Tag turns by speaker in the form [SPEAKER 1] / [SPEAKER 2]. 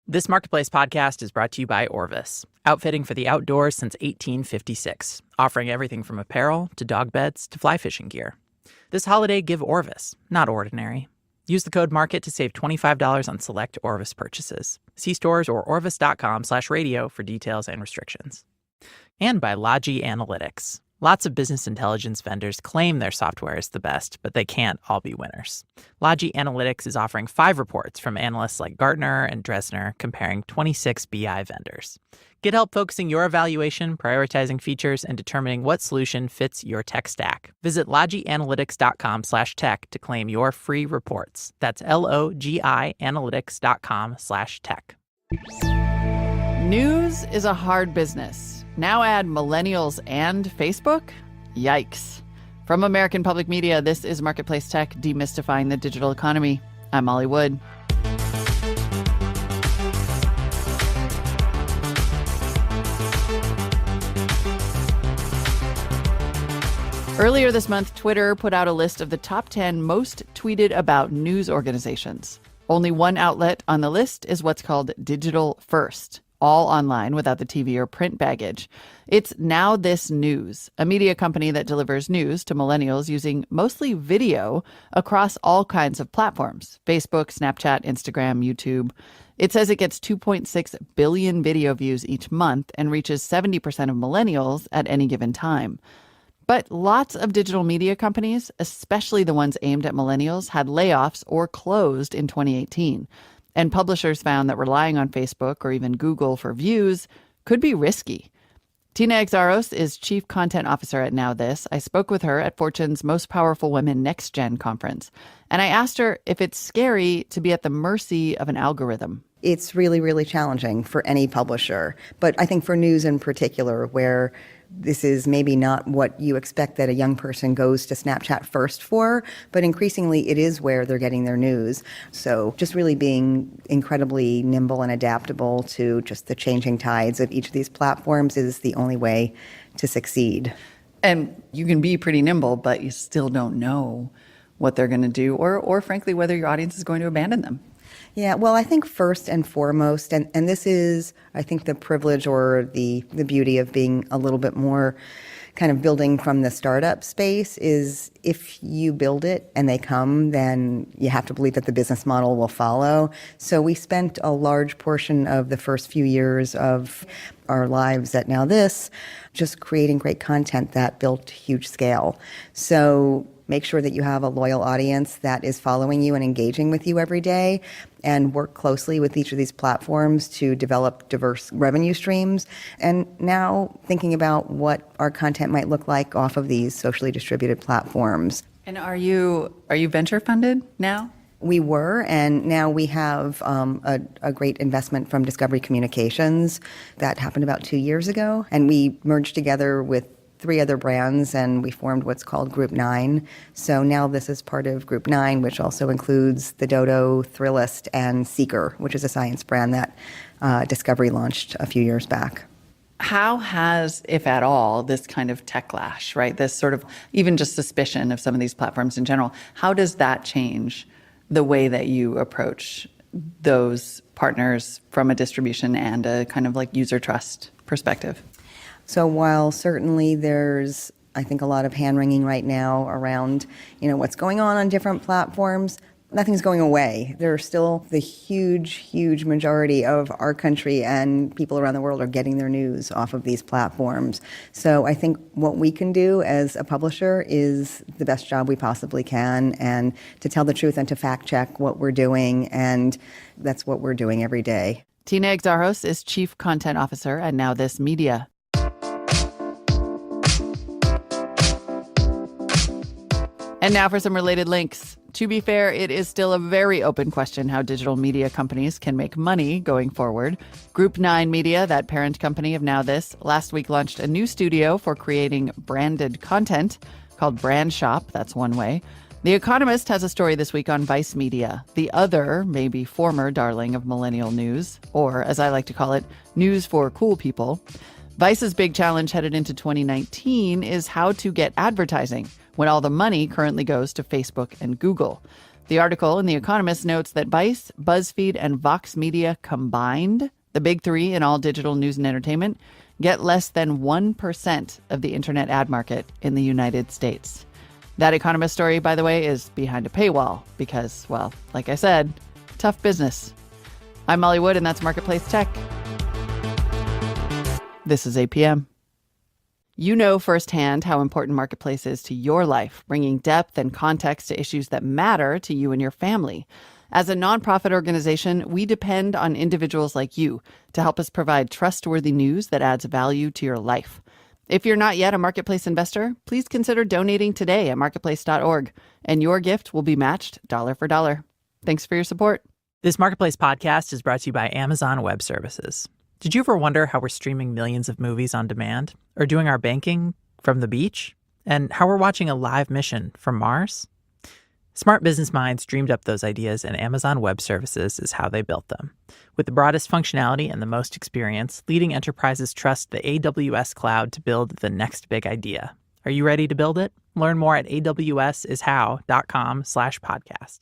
[SPEAKER 1] This Marketplace podcast is brought to you by Orvis, outfitting for the outdoors since 1856, offering everything from apparel to dog beds to fly fishing gear. This holiday, give Orvis, not ordinary. Use the code MARKET to save $25 on select Orvis purchases. See stores or orvis.com/radio for details and restrictions. And by Logi Analytics. Lots of business intelligence vendors claim their software is the best, but they can't all be winners. Logi Analytics is offering 5 reports from analysts like Gartner and Dresner comparing 26 BI vendors. Get help focusing your evaluation, prioritizing features, and determining what solution fits your tech stack. Visit logianalytics.com/tech to claim your free reports. That's LOGI analytics.com/tech.
[SPEAKER 2] News is a hard business. Now add millennials and Facebook? Yikes. From American Public Media, this is Marketplace Tech, demystifying the digital economy. I'm Molly Wood. Earlier this month, Twitter put out a list of the top 10 most tweeted about news organizations. Only one outlet on the list is what's called Digital First, all online without the TV or print baggage. It's Now This News, a media company that delivers news to millennials using mostly video across all kinds of platforms: Facebook, Snapchat, Instagram, YouTube. It says it gets 2.6 billion video views each month and reaches 70% of millennials at any given time. But lots of digital media companies, especially the ones aimed at millennials, had layoffs or closed in 2018. And publishers found that relying on Facebook or even Google for views could be risky. Tina Exaros is Chief Content Officer at Now This. I spoke with her at Fortune's Most Powerful Women Next Gen conference. And I asked her if it's scary to be at the mercy of an algorithm.
[SPEAKER 3] It's really, really challenging for any publisher. But I think for news in particular, where this is maybe not what you expect that a young person goes to Snapchat first for, but increasingly it is where they're getting their news. So just really being incredibly nimble and adaptable to just the changing tides of each of these platforms is the only way to succeed.
[SPEAKER 2] And you can be pretty nimble, but you still don't know what they're going to do or frankly, whether your audience is going to abandon them.
[SPEAKER 3] Yeah, well, I think first and foremost, and this is, I think, the privilege or the beauty of being a little bit more kind of building from the startup space, is if you build it and they come, then you have to believe that the business model will follow. So we spent a large portion of the first few years of our lives at Now This just creating great content that built huge scale. So make sure that you have a loyal audience that is following you and engaging with you every day, and work closely with each of these platforms to develop diverse revenue streams. And now thinking about what our content might look like off of these socially distributed platforms.
[SPEAKER 2] And are you venture funded now?
[SPEAKER 3] We were, and now we have a great investment from Discovery Communications that happened about 2 years ago. And we merged together with 3 other brands, and we formed what's called Group 9. So now this is part of Group 9, which also includes the Dodo, Thrillist, and Seeker, which is a science brand that Discovery launched a few years back.
[SPEAKER 2] How has, if at all, this kind of techlash, right, this sort of even just suspicion of some of these platforms in general, how does that change the way that you approach those partners from a distribution and a kind of like user trust perspective?
[SPEAKER 3] So while certainly there's, I think, a lot of hand-wringing right now around, what's going on different platforms, nothing's going away. There's still the huge majority of our country and people around the world are getting their news off of these platforms. So I think what we can do as a publisher is the best job we possibly can, and to tell the truth and to fact-check what we're doing, and that's what we're doing every day.
[SPEAKER 2] Tina Exaros is Chief Content Officer at Now This Media. And now for some related links. To be fair, it is still a very open question how digital media companies can make money going forward. Group 9 Media, that parent company of Now This, last week launched a new studio for creating branded content called Brand Shop. That's one way. The Economist has a story this week on Vice Media, the other, maybe former darling of millennial news, or as I like to call it, news for cool people. Vice's big challenge headed into 2019 is how to get advertising when all the money currently goes to Facebook and Google. The article in The Economist notes that Vice, BuzzFeed, and Vox Media combined, the big three in all digital news and entertainment, get less than 1% of the internet ad market in the United States. That Economist story, by the way, is behind a paywall because, well, like I said, tough business. I'm Molly Wood, and that's Marketplace Tech. This is APM. You know firsthand how important Marketplace is to your life, bringing depth and context to issues that matter to you and your family. As a nonprofit organization, we depend on individuals like you to help us provide trustworthy news that adds value to your life. If you're not yet a Marketplace investor, please consider donating today at marketplace.org, and your gift will be matched dollar for dollar. Thanks for your support.
[SPEAKER 1] This Marketplace podcast is brought to you by Amazon Web Services. Did you ever wonder how we're streaming millions of movies on demand, or doing our banking from the beach, and how we're watching a live mission from Mars? Smart business minds dreamed up those ideas, and Amazon Web Services is how they built them. With the broadest functionality and the most experience, leading enterprises trust the AWS cloud to build the next big idea. Are you ready to build it? Learn more at awsishow.com/podcast.